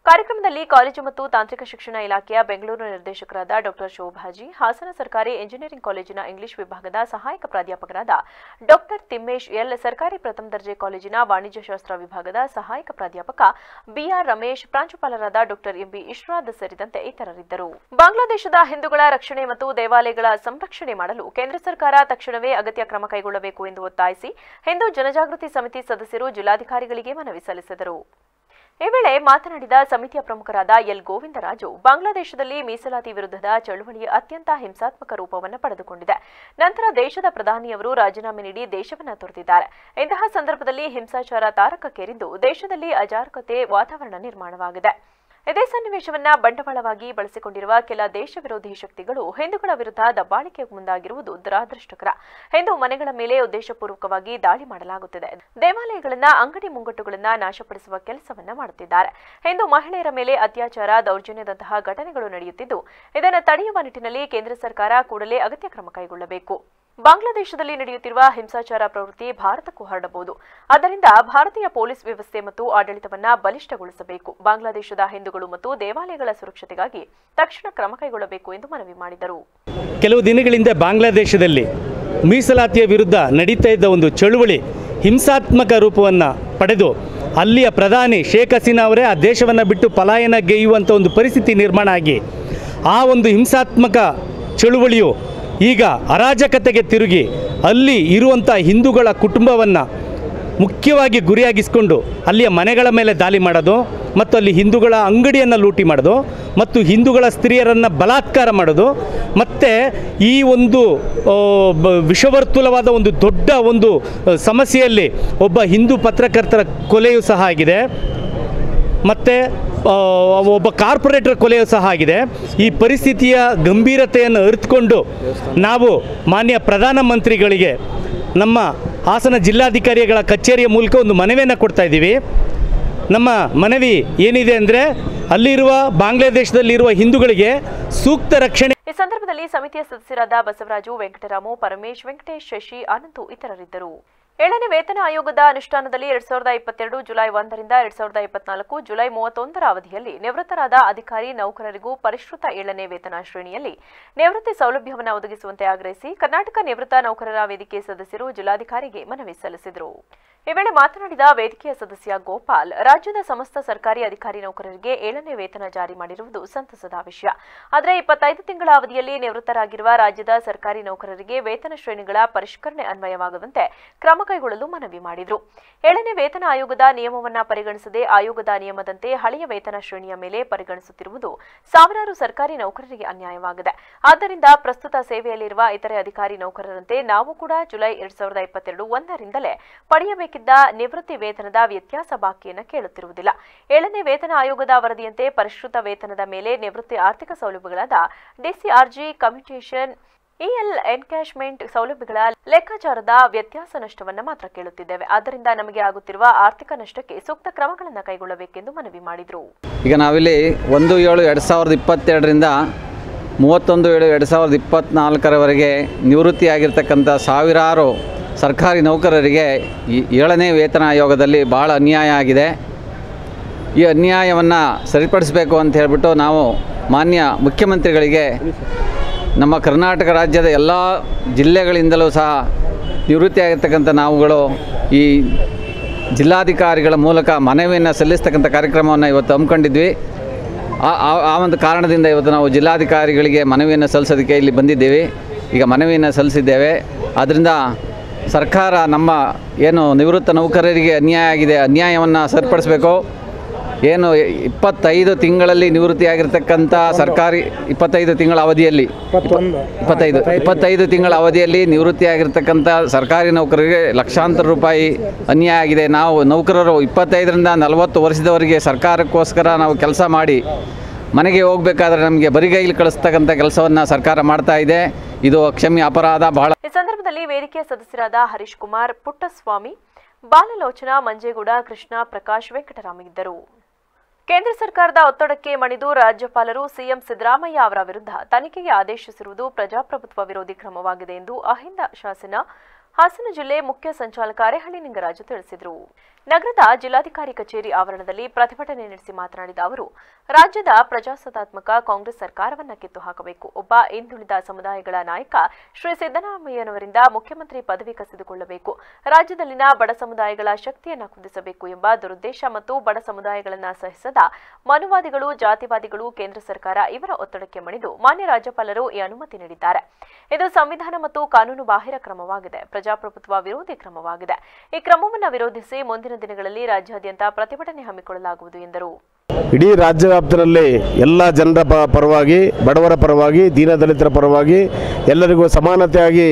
ಕಾರ್ಯಕ್ರಮದಲ್ಲಿ ಕಾಲೇಜು ಮತ್ತು ತಾಂತ್ರಿಕ ಶಿಕ್ಷಣ ಇಲಾಖೆಯ ಬೆಂಗಳೂರು ನಿರ್ದೇಶಕರಾದ ಡಾಕ್ಟರ್ ಶೋಭಾಜಿ, ಹಾಸನ ಸರ್ಕಾರಿ ಎಂಜಿನಿಯರಿಂಗ್ ಕಾಲೇಜಿನ ಇಂಗ್ಲಿಷ್ ವಿಭಾಗದ ಸಹಾಯಕ ಪ್ರಾಧ್ಯಾಪಕರಾದ ಡಾಕ್ಟರ್ ತಿಮ್ಮೇಶ್ ಎಲ್, ಸರ್ಕಾರಿ ಪ್ರಥಮ ದರ್ಜೆ ಕಾಲೇಜಿನ ವಾಣಿಜ್ಯಶಾಸ್ತ್ರ ವಿಭಾಗದ ಸಹಾಯಕ ಪ್ರಾಧ್ಯಾಪಕ ಬಿಆರ್ ರಮೇಶ್, ಪ್ರಾಂಶುಪಾಲರಾದ ಡಾಕ್ಟರ್ ಎಂಬಿ ಇಶ್ರಾದ್ ಸೇರಿದಂತೆ ಇತರರಿದ್ದರು. ಬಾಂಗ್ಲಾದೇಶದ ಹಿಂದೂಗಳ ರಕ್ಷಣೆ ಮತ್ತು ದೇವಾಲಯಗಳ ಸಂರಕ್ಷಣೆ ಮಾಡಲು ಕೇಂದ್ರ ಸರ್ಕಾರ ತಕ್ಷಣವೇ ಅಗತ್ಯ ಕ್ರಮ ಕೈಗೊಳ್ಳಬೇಕು ಎಂದು ಒತ್ತಾಯಿಸಿ ಹಿಂದೂ ಜನಜಾಗೃತಿ ಸಮಿತಿ ಸದಸ್ಯರು ಜಿಲ್ಲಾಧಿಕಾರಿಗಳಿಗೆ ಮನವಿ ಸಲ್ಲಿಸಿದರು. ಈ ವೇಳೆ ಮಾತನಾಡಿದ ಸಮಿತಿಯ ಪ್ರಮುಖರಾದ ಎಲ್ ಗೋವಿಂದರಾಜು, ಬಾಂಗ್ಲಾದೇಶದಲ್ಲಿ ಮೀಸಲಾತಿ ವಿರುದ್ಧದ ಚಳವಳಿ ಅತ್ಯಂತ ಹಿಂಸಾತ್ಮಕ ರೂಪವನ್ನು ಪಡೆದುಕೊಂಡಿದೆ. ನಂತರ ದೇಶದ ಪ್ರಧಾನಿಯವರು ರಾಜೀನಾಮೆ ನೀಡಿ ದೇಶವನ್ನು ತೊರೆದಿದ್ದಾರೆ. ಇಂತಹ ಸಂದರ್ಭದಲ್ಲಿ ಹಿಂಸಾಚಾರ ತಾರಕಕ್ಕೇರಿದ್ದು ದೇಶದಲ್ಲಿ ಅಜಾಗರೂಕತೆ ವಾತಾವರಣ ನಿರ್ಮಾಣವಾಗಿದೆ. ಇದೇ ಸನ್ನಿವೇಶವನ್ನ ಬಂಡವಾಳವಾಗಿ ಬಳಸಿಕೊಂಡಿರುವ ಕೆಲ ದೇಶ ವಿರೋಧಿ ಶಕ್ತಿಗಳು ಹಿಂದೂಗಳ ವಿರುದ್ಧ ದಬ್ಬಾಳಿಕೆಗೆ ಮುಂದಾಗಿರುವುದು ದುರಾದೃಷ್ಟಕರ. ಹಿಂದೂ ಮನೆಗಳ ಮೇಲೆ ಉದ್ದೇಶಪೂರ್ವಕವಾಗಿ ದಾಳಿ ಮಾಡಲಾಗುತ್ತಿದೆ. ದೇವಾಲಯಗಳನ್ನ, ಅಂಗಡಿ ಮುಂಗಟ್ಟುಗಳನ್ನ ನಾಶಪಡಿಸುವ ಕೆಲಸವನ್ನ ಮಾಡುತ್ತಿದ್ದಾರೆ. ಹಿಂದೂ ಮಹಿಳೆಯರ ಮೇಲೆ ಅತ್ಯಾಚಾರ, ದೌರ್ಜನ್ಯದಂತಹ ಘಟನೆಗಳು ನಡೆಯುತ್ತಿದ್ದು, ಇದನ್ನು ತಡೆಯುವ ನಿಟ್ಟಿನಲ್ಲಿ ಕೇಂದ್ರ ಸರ್ಕಾರ ಕೂಡಲೇ ಅಗತ್ಯ ಕ್ರಮ ಕೈಗೊಳ್ಳಬೇಕು. ಬಾಂಗ್ಲಾದೇಶದಲ್ಲಿ ನಡೆಯುತ್ತಿರುವ ಹಿಂಸಾಚಾರ ಪ್ರವೃತ್ತಿ ಭಾರತಕ್ಕೂ ಹರಡಬಹುದು. ಆದ್ದರಿಂದ ಭಾರತೀಯ ಪೊಲೀಸ್ ವ್ಯವಸ್ಥೆ ಮತ್ತು ಆಡಳಿತವನ್ನ ಬಲಿಷ್ಠಗೊಳಿಸಬೇಕು. ಬಾಂಗ್ಲಾದೇಶದ ಹಿಂದೂಗಳು ಮತ್ತು ದೇವಾಲಯಗಳ ಸುರಕ್ಷತೆಗಾಗಿ ತಕ್ಷಣ ಕ್ರಮ ಕೈಗೊಳ್ಳಬೇಕು ಎಂದು ಮನವಿ ಮಾಡಿದರು. ಕೆಲವು ದಿನಗಳಿಂದ ಬಾಂಗ್ಲಾದೇಶದಲ್ಲಿ ಮೀಸಲಾತಿಯ ವಿರುದ್ಧ ನಡೀತಾ ಇದ್ದ ಒಂದು ಚಳುವಳಿ ಹಿಂಸಾತ್ಮಕ ರೂಪವನ್ನು ಪಡೆದು ಅಲ್ಲಿಯ ಪ್ರಧಾನಿ ಶೇಖ್ ಹಸೀನಾ ಅವರೇ ಆ ದೇಶವನ್ನು ಬಿಟ್ಟು ಪಲಾಯನಗೈಯುವಂಥ ಒಂದು ಪರಿಸ್ಥಿತಿ ನಿರ್ಮಾಣ ಆಗಿ ಆ ಒಂದು ಹಿಂಸಾತ್ಮಕ ಚಳುವಳಿಯು ಈಗ ಅರಾಜಕತೆಗೆ ತಿರುಗಿ ಅಲ್ಲಿ ಇರುವಂಥ ಹಿಂದೂಗಳ ಕುಟುಂಬವನ್ನು ಮುಖ್ಯವಾಗಿ ಗುರಿಯಾಗಿಸಿಕೊಂಡು ಅಲ್ಲಿಯ ಮನೆಗಳ ಮೇಲೆ ದಾಳಿ ಮಾಡೋದು ಮತ್ತು ಅಲ್ಲಿ ಹಿಂದೂಗಳ ಅಂಗಡಿಯನ್ನು ಲೂಟಿ ಮಾಡೋದು ಮತ್ತು ಹಿಂದೂಗಳ ಸ್ತ್ರೀಯರನ್ನು ಬಲಾತ್ಕಾರ ಮಾಡೋದು ಮತ್ತು ಈ ಒಂದು ವಿಷವರ್ತುಲವಾದ ಒಂದು ದೊಡ್ಡ ಒಂದು ಸಮಸ್ಯೆಯಲ್ಲಿ ಒಬ್ಬ ಹಿಂದೂ ಪತ್ರಕರ್ತರ ಕೊಲೆಯೂ ಸಹ ಆಗಿದೆ ಮತ್ತು ಒಬ್ಬ ಕಾರ್ಪೊರೇಟರ್ ಕೊಲೆಯೂ ಸಹ ಆಗಿದೆ. ಈ ಪರಿಸ್ಥಿತಿಯ ಗಂಭೀರತೆಯನ್ನು ಅರಿತುಕೊಂಡು ನಾವು ಮಾನ್ಯ ಪ್ರಧಾನಮಂತ್ರಿಗಳಿಗೆ ನಮ್ಮ ಹಾಸನ ಜಿಲ್ಲಾಧಿಕಾರಿಗಳ ಕಚೇರಿಯ ಮೂಲಕ ಒಂದು ಮನವಿಯನ್ನು ಕೊಡ್ತಾ ಇದ್ದೀವಿ. ನಮ್ಮ ಮನವಿ ಏನಿದೆ ಅಂದರೆ ಅಲ್ಲಿರುವ ಬಾಂಗ್ಲಾದೇಶದಲ್ಲಿರುವ ಹಿಂದೂಗಳಿಗೆ ಸೂಕ್ತ ರಕ್ಷಣೆ. ಈ ಸಂದರ್ಭದಲ್ಲಿ ಸಮಿತಿಯ ಸದಸ್ಯರಾದ ಬಸವರಾಜು, ವೆಂಕಟರಾಮು, ಪರಮೇಶ್, ವೆಂಕಟೇಶ್, ಶಶಿ, ಅನಂತು ಇತರರಿದ್ದರು. 7ನೇ ವೇತನ ಆಯೋಗದ ಅನುಷ್ಠಾನದಲ್ಲಿ 2022 ಜುಲೈ 1ರಿಂದ 2024 ಜುಲೈ 31ರ ಅವಧಿಯಲ್ಲಿ ನಿವೃತ್ತರಾದ ಅಧಿಕಾರಿ ನೌಕರರಿಗೂ ಪರಿಷ್ಕೃತ 7ನೇ ವೇತನ ಶ್ರೇಣಿಯಲ್ಲಿ ನಿವೃತ್ತಿ ಸೌಲಭ್ಯವನ್ನು ಒದಗಿಸುವಂತೆ ಆಗ್ರಹಿಸಿ ಕರ್ನಾಟಕ ನಿವೃತ್ತ ನೌಕರರ ವೇದಿಕೆ ಸದಸ್ಯರು ಜಿಲ್ಲಾಧಿಕಾರಿಗೆ ಮನವಿ ಸಲ್ಲಿಸಿದರು. ಈ ವೇಳೆ ಮಾತನಾಡಿದ ವೇದಿಕೆಯ ಸದಸ್ಯ ಗೋಪಾಲ್, ರಾಜ್ಯದ ಸಮಸ್ತ ಸರ್ಕಾರಿ ಅಧಿಕಾರಿ ನೌಕರರಿಗೆ 7ನೇ ವೇತನ ಜಾರಿ ಮಾಡಿರುವುದು ಸಂತಸದ ವಿಷಯ. ಆದರೆ 25 ತಿಂಗಳ ಅವಧಿಯಲ್ಲಿ ನಿವೃತ್ತರಾಗಿರುವ ರಾಜ್ಯದ ಸರ್ಕಾರಿ ನೌಕರರಿಗೆ ವೇತನ ಶ್ರೇಣಿಗಳ ಪರಿಷ್ಕರಣೆ ಅನ್ವಯವಾಗದಂತೆ ಕ್ರಮ ಕೈಗೊಳ್ಳಲು ಮನವಿ ಮಾಡಿದರು. 7ನೇ ವೇತನ ಆಯೋಗದ ನಿಯಮವನ್ನು ಪರಿಗಣಿಸದೆ ಆಯೋಗದ ನಿಯಮದಂತೆ ಹಳೆಯ ವೇತನ ಶ್ರೇಣಿಯ ಮೇಲೆ ಪರಿಗಣಿಸುತ್ತಿರುವುದು ಸಾವಿರಾರು ಸರ್ಕಾರಿ ನೌಕರರಿಗೆ ಅನ್ಯಾಯವಾಗಿದೆ. ಆದ್ದರಿಂದ ಪ್ರಸ್ತುತ ಸೇವೆಯಲ್ಲಿರುವ ಇತರೆ ಅಧಿಕಾರಿ ನೌಕರರಂತೆ ನಾವು ಕೂಡ ಜುಲೈ 2022 1ರಿಂದಲೇ ಪಡೆಯಬೇಕಿದ್ದ ನಿವೃತ್ತಿ ವೇತನದ ವ್ಯತ್ಯಾಸ ಬಾಕಿಯನ್ನು ಕೇಳುತ್ತಿರುವುದಿಲ್ಲ. 7ನೇ ವೇತನ ಆಯೋಗದ ವರದಿಯಂತೆ ಪರಿಷ್ಕೃತ ವೇತನದ ಮೇಲೆ ನಿವೃತ್ತಿ ಆರ್ಥಿಕ ಸೌಲಭ್ಯಗಳಾದ ಡಿಸಿಆರ್ಜಿ, ಕಮ್ಯುಟೇಷನ್, ಇಎಲ್ ಎನ್ಕ್ಯಾಶ್ಮೆಂಟ್ ಸೌಲಭ್ಯಗಳ ಲೆಕ್ಕಾಚಾರದ ವ್ಯತ್ಯಾಸ ನಷ್ಟವನ್ನು ಮಾತ್ರ ಕೇಳುತ್ತಿದ್ದೇವೆ. ಆದ್ದರಿಂದ ನಮಗೆ ಆಗುತ್ತಿರುವ ಆರ್ಥಿಕ ನಷ್ಟಕ್ಕೆ ಸೂಕ್ತ ಕ್ರಮಗಳನ್ನು ಕೈಗೊಳ್ಳಬೇಕೆಂದು ಮನವಿ ಮಾಡಿದರು. ಈಗ ನಾವಿಲ್ಲಿ 1/7/2022ರಿಂದ 31/7/2024 ನಿವೃತ್ತಿಯಾಗಿರ್ತಕ್ಕಂಥ ಸಾವಿರಾರು ಸರ್ಕಾರಿ ನೌಕರರಿಗೆ 7ನೇ ವೇತನ ಆಯೋಗದಲ್ಲಿ ಭಾಳ ಅನ್ಯಾಯ ಆಗಿದೆ. ಈ ಅನ್ಯಾಯವನ್ನು ಸರಿಪಡಿಸಬೇಕು ಅಂತ ಹೇಳಿಬಿಟ್ಟು ನಾವು ಮಾನ್ಯ ಮುಖ್ಯಮಂತ್ರಿಗಳಿಗೆ ನಮ್ಮ ಕರ್ನಾಟಕ ರಾಜ್ಯದ ಎಲ್ಲ ಜಿಲ್ಲೆಗಳಿಂದಲೂ ಸಹ ನಿವೃತ್ತಿಯಾಗಿರ್ತಕ್ಕಂಥ ನಾವುಗಳು ಈ ಜಿಲ್ಲಾಧಿಕಾರಿಗಳ ಮೂಲಕ ಮನವಿಯನ್ನು ಸಲ್ಲಿಸ್ತಕ್ಕಂಥ ಕಾರ್ಯಕ್ರಮವನ್ನು ಇವತ್ತು ಹಮ್ಮಿಕೊಂಡಿದ್ವಿ. ಆ ಒಂದು ಕಾರಣದಿಂದ ಇವತ್ತು ನಾವು ಜಿಲ್ಲಾಧಿಕಾರಿಗಳಿಗೆ ಮನವಿಯನ್ನು ಸಲ್ಲಿಸೋದಕ್ಕೆ ಇಲ್ಲಿ ಬಂದಿದ್ದೇವೆ. ಈಗ ಮನವಿಯನ್ನು ಸಲ್ಲಿಸಿದ್ದೇವೆ. ಆದ್ದರಿಂದ ಸರ್ಕಾರ ನಮ್ಮ ಏನು ನಿವೃತ್ತ ನೌಕರರಿಗೆ ಅನ್ಯಾಯ ಆಗಿದೆ, ಅನ್ಯಾಯವನ್ನು ಸರಿಪಡಿಸಬೇಕು. ಏನು 25 ತಿಂಗಳಲ್ಲಿ ನಿವೃತ್ತಿಯಾಗಿರ್ತಕ್ಕಂಥ ಸರ್ಕಾರಿ 25 ತಿಂಗಳ ಅವಧಿಯಲ್ಲಿ 25 ತಿಂಗಳ ಅವಧಿಯಲ್ಲಿ ನಿವೃತ್ತಿಯಾಗಿರ್ತಕ್ಕಂಥ ಸರ್ಕಾರಿ ನೌಕರರಿಗೆ ಲಕ್ಷಾಂತರ ರೂಪಾಯಿ ಅನ್ಯಾಯ ಆಗಿದೆ. ನಾವು ನೌಕರರು 25ರಿಂದ 40 ವರ್ಷದವರೆಗೆ ಸರ್ಕಾರಕ್ಕೋಸ್ಕರ ನಾವು ಕೆಲಸ ಮಾಡಿ ಮನೆಗೆ ಹೋಗಬೇಕಾದ್ರೆ ನಮಗೆ ಬರಿಗೈಲಿ ಕಳಿಸ್ತಕ್ಕಂಥ ಕೆಲಸವನ್ನು ಸರ್ಕಾರ ಮಾಡ್ತಾ ಇದೆ. ಇದು ಕ್ಷಮ್ಯ ಅಪರಾಧ. ಬಹಳ ಈ ಸಂದರ್ಭದಲ್ಲಿ ವೇದಿಕೆಯ ಸದಸ್ಯರಾದ ಹರೀಶ್ ಕುಮಾರ್, ಪುಟ್ಟಸ್ವಾಮಿ, ಬಾಲಲೋಚನಾ, ಮಂಜೇಗೌಡ, ಕೃಷ್ಣ, ಪ್ರಕಾಶ್, ವೆಂಕಟರಾಮ ಇದ್ದರು. ಕೇಂದ್ರ ಸರ್ಕಾರದ ಒತ್ತಡಕ್ಕೆ ಮಣಿದು ರಾಜ್ಯಪಾಲರು ಸಿಎಂ ಸಿದ್ದರಾಮಯ್ಯ ಅವರ ವಿರುದ್ಧ ತನಿಖೆಗೆ ಆದೇಶಿಸಿರುವುದು ಪ್ರಜಾಪ್ರಭುತ್ವ ವಿರೋಧಿ ಕ್ರಮವಾಗಿದೆ ಎಂದು ಅಹಿಂದ ಶಾಸನ ಹಾಸನ ಜಿಲ್ಲೆ ಮುಖ್ಯ ಸಂಚಾಲಕ ಅರೆಹಳ್ಳಿ ನಿಂಗರಾಜು ತಿಳಿಸಿದರು. ನಗರದ ಜಿಲ್ಲಾಧಿಕಾರಿ ಕಚೇರಿ ಆವರಣದಲ್ಲಿ ಪ್ರತಿಭಟನೆ ನಡೆಸಿ ಮಾತನಾಡಿದ ಅವರು, ರಾಜ್ಯದ ಪ್ರಜಾಸತ್ತಾತ್ಮಕ ಕಾಂಗ್ರೆಸ್ ಸರ್ಕಾರವನ್ನು ಕಿತ್ತು ಹಾಕಬೇಕು. ಒಬ್ಬ ಹಿಂದುಳಿದ ಸಮುದಾಯಗಳ ನಾಯಕ ಶ್ರೀ ಸಿದ್ದರಾಮಯ್ಯನವರಿಂದ ಮುಖ್ಯಮಂತ್ರಿ ಪದವಿ ಕಸಿದುಕೊಳ್ಳಬೇಕು. ರಾಜ್ಯದಲ್ಲಿನ ಬಡ ಸಮುದಾಯಗಳ ಶಕ್ತಿಯನ್ನು ಕುದಿಸಬೇಕು ಎಂಬ ದುರುದ್ದೇಶ ಮತ್ತು ಬಡ ಸಮುದಾಯಗಳನ್ನು ಸಹಿಸದ ಮನುವಾದಿಗಳು, ಜಾತಿವಾದಿಗಳು, ಕೇಂದ್ರ ಸರ್ಕಾರ ಇವರ ಒತ್ತಡಕ್ಕೆ ಮಣಿದು ಮಾನ್ಯ ರಾಜ್ಯಪಾಲರು ಈ ಅನುಮತಿ ನೀಡಿದ್ದಾರೆ. ಇದು ಸಂವಿಧಾನ ಮತ್ತು ಕಾನೂನು ಬಾಹಿರ ಕ್ರಮವಾಗಿದೆ, ಪ್ರಜಾಪ್ರಭುತ್ವ ವಿರೋಧಿ ಕ್ರಮವಾಗಿದೆ. ಈ ಕ್ರಮವನ್ನು ವಿರೋಧಿಸಿ ಮುಂದಿನ ದಿನಗಳಲ್ಲಿ ರಾಜ್ಯಾದ್ಯಂತ ಪ್ರತಿಭಟನೆ ಹಮ್ಮಿಕೊಳ್ಳಲಾಗುವುದು ಎಂದರು. ಇಡೀ ರಾಜ್ಯ ವ್ಯಾಪ್ತಿಯಲ್ಲಿ ಎಲ್ಲ ಜನರ ಪರವಾಗಿ, ಬಡವರ ಪರವಾಗಿ, ದೀನದಲಿತರ ಪರವಾಗಿ ಎಲ್ಲರಿಗೂ ಸಮಾನತೆಯಾಗಿ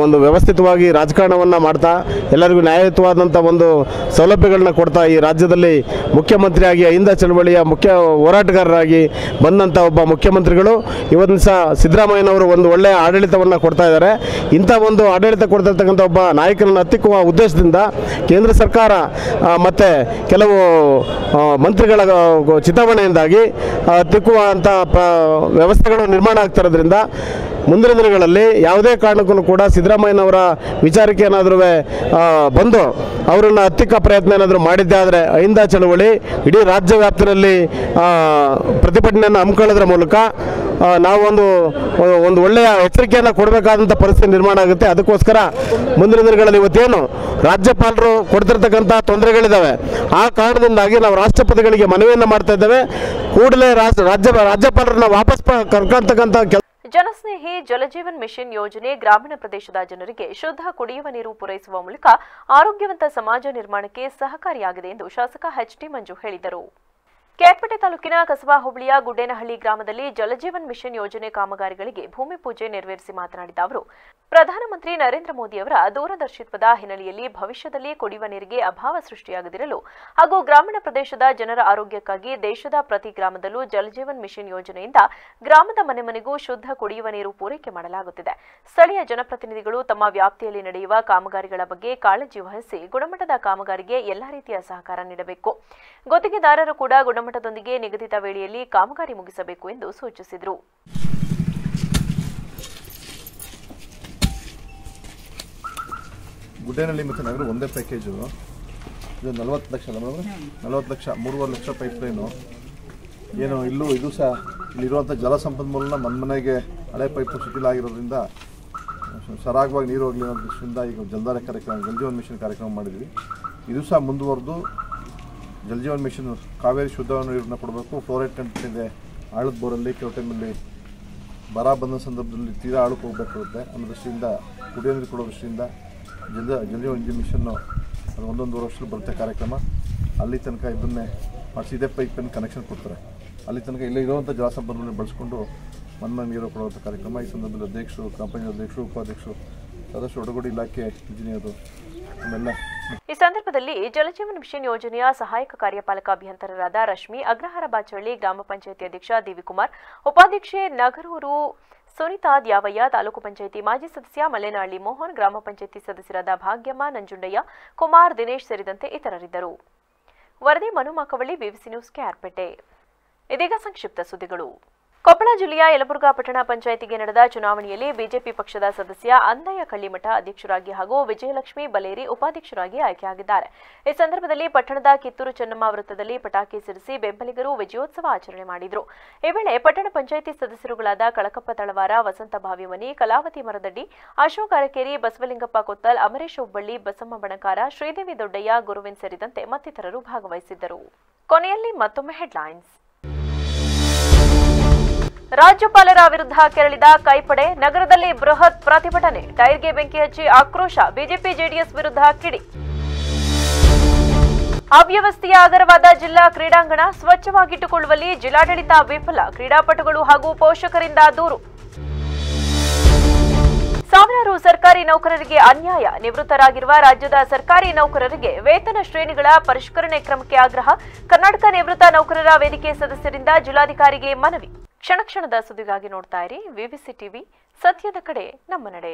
ಒಂದು ವ್ಯವಸ್ಥಿತವಾಗಿ ರಾಜಕಾರಣವನ್ನು ಮಾಡ್ತಾ ಎಲ್ಲರಿಗೂ ನ್ಯಾಯಯುತವಾದಂಥ ಒಂದು ಸೌಲಭ್ಯಗಳನ್ನ ಕೊಡ್ತಾ ಈ ರಾಜ್ಯದಲ್ಲಿ ಮುಖ್ಯಮಂತ್ರಿಯಾಗಿ ಅಹಿಂದ ಚಳವಳಿಯ ಮುಖ್ಯ ಹೋರಾಟಗಾರರಾಗಿ ಬಂದಂಥ ಒಬ್ಬ ಮುಖ್ಯಮಂತ್ರಿಗಳು ಇವತ್ತು ಸಹ ಸಿದ್ದರಾಮಯ್ಯನವರು ಒಂದು ಒಳ್ಳೆಯ ಆಡಳಿತವನ್ನು ಕೊಡ್ತಾ ಇದ್ದಾರೆ. ಇಂಥ ಒಂದು ಆಡಳಿತ ಕೊಡ್ತಿರ್ತಕ್ಕಂಥ ಒಬ್ಬ ನಾಯಕನನ್ನು ಹತ್ತಿಕ್ಕುವ ಉದ್ದೇಶದಿಂದ ಕೇಂದ್ರ ಸರ್ಕಾರ ಮತ್ತು ಕೆಲವು ಮಂತ್ರಿಗಳ ಚಿತಾವಣೆಯಿಂದಾಗಿ ತಿಕ್ಕುವಂಥ ವ್ಯವಸ್ಥೆಗಳು ನಿರ್ಮಾಣ ಆಗ್ತಿರೋದ್ರಿಂದ ಮುಂದಿನ ದಿನಗಳಲ್ಲಿ ಯಾವುದೇ ಕಾರಣಕ್ಕೂ ಕೂಡ ಸಿದ್ದರಾಮಯ್ಯನವರ ವಿಚಾರಕ್ಕೆ ಏನಾದರೂ ಬಂದು ಅವರನ್ನು ಹತ್ತಿಕ್ಕ ಪ್ರಯತ್ನ ಏನಾದರೂ ಮಾಡಿದ್ದೇ ಆದರೆ ಅಹಿಂದ ಚಳವಳಿ ಇಡೀ ರಾಜ್ಯ ವ್ಯಾಪ್ತಿಯಲ್ಲಿ ಪ್ರತಿಭಟನೆಯನ್ನು ಹಮ್ಮಿಕೊಳ್ಳೋದ್ರ ಮೂಲಕ ನಾವೊಂದು ಒಳ್ಳೆಯ ಎಚ್ಚರಿಕೆಯನ್ನು ಕೊಡಬೇಕಾದಂಥ ಪರಿಸ್ಥಿತಿ ನಿರ್ಮಾಣ ಆಗುತ್ತೆ. ಅದಕ್ಕೋಸ್ಕರ ಮುಂದಿನ ದಿನಗಳಲ್ಲಿ ಇವತ್ತೇನು ರಾಜ್ಯಪಾಲರು ಕೊಡ್ತಿರ್ತಕ್ಕಂಥ ತೊಂದರೆಗಳಿದ್ದಾವೆ, ಆ ಕಾರಣದಿಂದಾಗಿ ನಾವು ರಾಷ್ಟ್ರಪತಿಗಳಿಗೆ ಮನವಿಯನ್ನು ಮಾಡ್ತಾ ಇದ್ದೇವೆ. ಕೂಡಲೇ ರಾಜ್ಯಪಾಲರನ್ನ ವಾಪಸ್ ಕರ್ಕೊಳ್ತಕ್ಕಂಥ ಜನಸ್ನೇಹಿ ಜಲಜೀವನ್ ಮಿಷನ್ ಯೋಜನೆ ಗ್ರಾಮೀಣ ಪ್ರದೇಶದ ಜನರಿಗೆ ಶುದ್ಧ ಕುಡಿಯುವ ನೀರು ಪೂರೈಸುವ ಮೂಲಕ ಆರೋಗ್ಯವಂತ ಸಮಾಜ ನಿರ್ಮಾಣಕ್ಕೆ ಸಹಕಾರಿಯಾಗಿದೆ ಎಂದು ಶಾಸಕ ಎಚ್ಟಿ ಮಂಜು ಹೇಳಿದರು. ಕೇರ್ಪೇಟೆ ತಾಲೂಕಿನ ಕಸಬಾ ಹೋಬಳಿಯ ಗುಡ್ಡೇನಹಳ್ಳಿ ಗ್ರಾಮದಲ್ಲಿ ಜಲಜೀವನ್ ಮಿಷನ್ ಯೋಜನೆ ಕಾಮಗಾರಿಗಳಿಗೆ ಭೂಮಿ ಪೂಜೆ ನೆರವೇರಿಸಿ ಮಾತನಾಡಿದ ಅವರು, ಪ್ರಧಾನಮಂತ್ರಿ ನರೇಂದ್ರ ಮೋದಿ ಅವರ ದೂರದರ್ಶಿತ್ವದ ಹಿನ್ನೆಲೆಯಲ್ಲಿ ಭವಿಷ್ಯದಲ್ಲಿ ಕುಡಿಯುವ ನೀರಿಗೆ ಅಭಾವ ಸೃಷ್ಟಿಯಾಗದಿರಲು ಹಾಗೂ ಗ್ರಾಮೀಣ ಪ್ರದೇಶದ ಜನರ ಆರೋಗ್ಯಕ್ಕಾಗಿ ದೇಶದ ಪ್ರತಿ ಗ್ರಾಮದಲ್ಲೂ ಜಲಜೀವನ್ ಮಿಷನ್ ಯೋಜನೆಯಿಂದ ಗ್ರಾಮದ ಮನೆ ಮನೆಗೂ ಶುದ್ಧ ಕುಡಿಯುವ ನೀರು ಪೂರೈಕೆ ಮಾಡಲಾಗುತ್ತಿದೆ. ಸ್ಥಳೀಯ ಜನಪ್ರತಿನಿಧಿಗಳು ತಮ್ಮ ವ್ಯಾಪ್ತಿಯಲ್ಲಿ ನಡೆಯುವ ಕಾಮಗಾರಿಗಳ ಬಗ್ಗೆ ಕಾಳಜಿ ವಹಿಸಿ ಗುಣಮಟ್ಟದ ಕಾಮಗಾರಿಗೆ ಎಲ್ಲಾ ರೀತಿಯ ಸಹಕಾರ ನೀಡಬೇಕು. ಗುತ್ತಿಗೆದಾರರು ಕೂಡ ಗುಣಮಟ್ಟದೊಂದಿಗೆ ನಿಗದಿತ ವೇಳೆಯಲ್ಲಿ ಕಾಮಗಾರಿ ಮುಗಿಸಬೇಕು ಎಂದು ಸೂಚಿಸಿದರು. ಗುಡ್ಡೇನಹಳ್ಳಿ ಮತ್ತು ನಗರ ಒಂದೇ ಪ್ಯಾಕೇಜು. ಇದು 40 ಲಕ್ಷ 40 ಲಕ್ಷ 3.5 ಲಕ್ಷ ಪೈಪ್ ಲೈನು. ಏನು ಇದು ಸಹ ಇಲ್ಲಿರುವಂಥ ಜಲ ಸಂಪನ್ಮೂಲನ ಮನೆಗೆ ಹಳೆ ಪೈಪು ಶಿಥಿಲ ಆಗಿರೋದ್ರಿಂದ ಸರಾಗವಾಗಿ ನೀರು ಹೋಗಲಿ ಅನ್ನೋ ದೃಷ್ಟಿಯಿಂದ ಈಗ ಜಲಧಾರೆ ಕಾರ್ಯಕ್ರಮ ಜಲ್ ಜೀವನ್ ಮಿಷನ್ ಕಾರ್ಯಕ್ರಮ ಮಾಡಿದ್ವಿ. ಇದು ಸಹ ಮುಂದುವರೆದು ಜಲ್ ಜೀವನ್ ಮಿಷನ್ ಕಾವೇರಿ ಶುದ್ಧ ನೀರನ್ನು ಕೊಡಬೇಕು. ಫ್ಲೋರೈಡ್ ಕಂಟೆಂಟ್ ಇದೆ ಆಳದ ಬೋರಲ್ಲಿ, ಕೆಲವು ಟೈಮಲ್ಲಿ ಬರ ಬಂದ ಸಂದರ್ಭದಲ್ಲಿ ತೀರಾ ಆಳಕ್ಕೆ ಹೋಗಬೇಕಾಗುತ್ತೆ ಅನ್ನೋ ದೃಷ್ಟಿಯಿಂದ ಕುಡಿಯೋ ನೀರು ಕೊಡೋ ದೃಷ್ಟಿಯಿಂದ ಜಲ್ ಜೀವನ್ ಮಿಷನ್ನು ಅದು 1-1.5 ವರ್ಷದಲ್ಲಿ ಬರುತ್ತೆ ಕಾರ್ಯಕ್ರಮ. ಅಲ್ಲಿ ತನಕ ಇದನ್ನೇ ಮಾಡಿಸಿ ಇದೇ ಪೈಪನ್ನು ಕನೆಕ್ಷನ್ ಕೊಡ್ತಾರೆ. ಅಲ್ಲಿ ತನಕ ಇಲ್ಲೇ ಇರುವಂಥ ಜಲಸಂಪನ್ಮೂಲ ಬಳಸ್ಕೊಂಡು ಮಣ್ಣು ನೀರು ಕೊಡುವಂಥ ಕಾರ್ಯಕ್ರಮ. ಈ ಸಂದರ್ಭದಲ್ಲಿ ಅಧ್ಯಕ್ಷರು, ಕಂಪನಿ ಅಧ್ಯಕ್ಷರು, ಉಪಾಧ್ಯಕ್ಷರು, ಸದಸ್ಯರು, ಒಳಗಡೆ ಇಲಾಖೆ ಇಂಜಿನಿಯರು ಆಮೇಲೆ ಈ ಸಂದರ್ಭದಲ್ಲಿ ಜಲಜೀವನ್ ಮಿಷನ್ ಯೋಜನೆಯ ಸಹಾಯಕ ಕಾರ್ಯಪಾಲಕ ಅಭಿಯಂತರರಾದ ರಶ್ಮಿ, ಅಗ್ರಹಾರ ಬಾಚಳ್ಳಿ, ಗ್ರಾಮ ಪಂಚಾಯಿತಿ ಅಧ್ಯಕ್ಷ ದೇವಿಕುಮಾರ್, ಉಪಾಧ್ಯಕ್ಷೆ ನಗರೂರು ಸುನಿತಾ ದ್ಯಾವಯ್ಯ, ತಾಲೂಕು ಪಂಚಾಯಿತಿ ಮಾಜಿ ಸದಸ್ಯ ಮಲ್ಲೇನಹಳ್ಳಿ ಮೋಹನ್, ಗ್ರಾಮ ಪಂಚಾಯಿತಿ ಸದಸ್ಯರಾದ ಭಾಗ್ಯಮ್ಮ, ನಂಜುಂಡಯ್ಯ, ಕುಮಾರ್, ದಿನೇಶ್ ಸೇರಿದಂತೆ ಇತರರಿದ್ದರು. ವರದಿ ಮನು ಮಾಕವಳ್ಳಿ, ಬಿಬಿಸಿ ನ್ಯೂಸ್, ಕೆಆರ್ಪೇಟೆ. ಇದೀಗ ಸಂಕ್ಷಿಪ್ತ ಸುದ್ದಿಗಳು. ಕೊಪ್ಪಳ ಜಿಲ್ಲೆಯ ಯಲಬುರ್ಗಾ ಪಟ್ಟಣ ಪಂಚಾಯಿತಿಗೆ ನಡೆದ ಚುನಾವಣೆಯಲ್ಲಿ ಬಿಜೆಪಿ ಪಕ್ಷದ ಸದಸ್ಯ ಅಂದಯ್ಯ ಕಳ್ಳಿಮಠ ಅಧ್ಯಕ್ಷರಾಗಿ ಹಾಗೂ ವಿಜಯಲಕ್ಷ್ಮಿ ಬಲೇರಿ ಉಪಾಧ್ಯಕ್ಷರಾಗಿ ಆಯ್ಕೆಯಾಗಿದ್ದಾರೆ. ಈ ಸಂದರ್ಭದಲ್ಲಿ ಪಟ್ಟಣದ ಕಿತ್ತೂರು ಚೆನ್ನಮ್ಮ ವೃತ್ತದಲ್ಲಿ ಪಟಾಕಿ ಸಿಡಿಸಿ ಬೆಂಬಲಿಗರು ವಿಜಯೋತ್ಸವ ಆಚರಣೆ ಮಾಡಿದರು. ಈ ವೇಳೆ ಪಟ್ಟಣ ಪಂಚಾಯಿತಿ ಸದಸ್ಯರುಗಳಾದ ಕಳಕಪ್ಪ ತಳವಾರ, ವಸಂತ ಭಾವಿಮನಿ, ಕಲಾವತಿ ಮರದಡ್ಡಿ, ಅಶೋಕ್ ಅರಕೇರಿ, ಬಸವಲಿಂಗಪ್ಪ ಕೊತ್ತಲ್, ಅಮರೇಶ್ ಹುಬ್ಬಳ್ಳಿ, ಬಸಮ್ಮ ಬಣಕಾರ, ಶ್ರೀದೇವಿ ದೊಡ್ಡಯ್ಯ, ಗುರುವಿನ್ ಸೇರಿದಂತೆ ಮತ್ತಿತರರು ಭಾಗವಹಿಸಿದ್ದರು. ಕೊನೆಯಲ್ಲಿ ಮತ್ತೊಮ್ಮೆ ಹೆಡ್ಲೈನ್ಸ್. ರಾಜ್ಯಪಾಲರ ವಿರುದ್ಧ ಕೆರಳಿದ ಕೈಪಡೆ, ನಗರದಲ್ಲಿ ಬೃಹತ್ ಪ್ರತಿಭಟನೆ, ಟೈರ್ಗೆ ಬೆಂಕಿ ಹಚ್ಚಿ ಆಕ್ರೋಶ, ಬಿಜೆಪಿ ಜೆಡಿಎಸ್ ವಿರುದ್ಧ ಕಿಡಿ. ಅವ್ಯವಸ್ಥೆಯ ಆಗರವಾದ ಜಿಲ್ಲಾ ಕ್ರೀಡಾಂಗಣ, ಸ್ವಚ್ಛವಾಗಿಟ್ಟುಕೊಳ್ಳುವಲ್ಲಿ ಜಿಲ್ಲಾಡಳಿತ ವಿಫಲ, ಕ್ರೀಡಾಪಟುಗಳು ಹಾಗೂ ಪೋಷಕರಿಂದ ದೂರು. ಸಾವಿರಾರು ಸರ್ಕಾರಿ ನೌಕರರಿಗೆ ಅನ್ಯಾಯ, ನಿವೃತ್ತರಾಗಿರುವ ರಾಜ್ಯದ ಸರ್ಕಾರಿ ನೌಕರರಿಗೆ ವೇತನ ಶ್ರೇಣಿಗಳ ಪರಿಷ್ಕರಣೆ ಕ್ರಮಕ್ಕೆ ಆಗ್ರಹ, ಕರ್ನಾಟಕ ನಿವೃತ್ತ ನೌಕರರ ವೇದಿಕೆ ಸದಸ್ಯರಿಂದ ಜಿಲ್ಲಾಧಿಕಾರಿಗೆ ಮನವಿ. ಕ್ಷಣ ಕ್ಷಣದ ಸುದ್ದಿಗಾಗಿ ನೋಡ್ತಾ ಇರಿ ವಿಬಿಸಿ ಟಿವಿ, ಸತ್ಯದ ಕಡೆ ನಮ್ಮ ನಡೆ.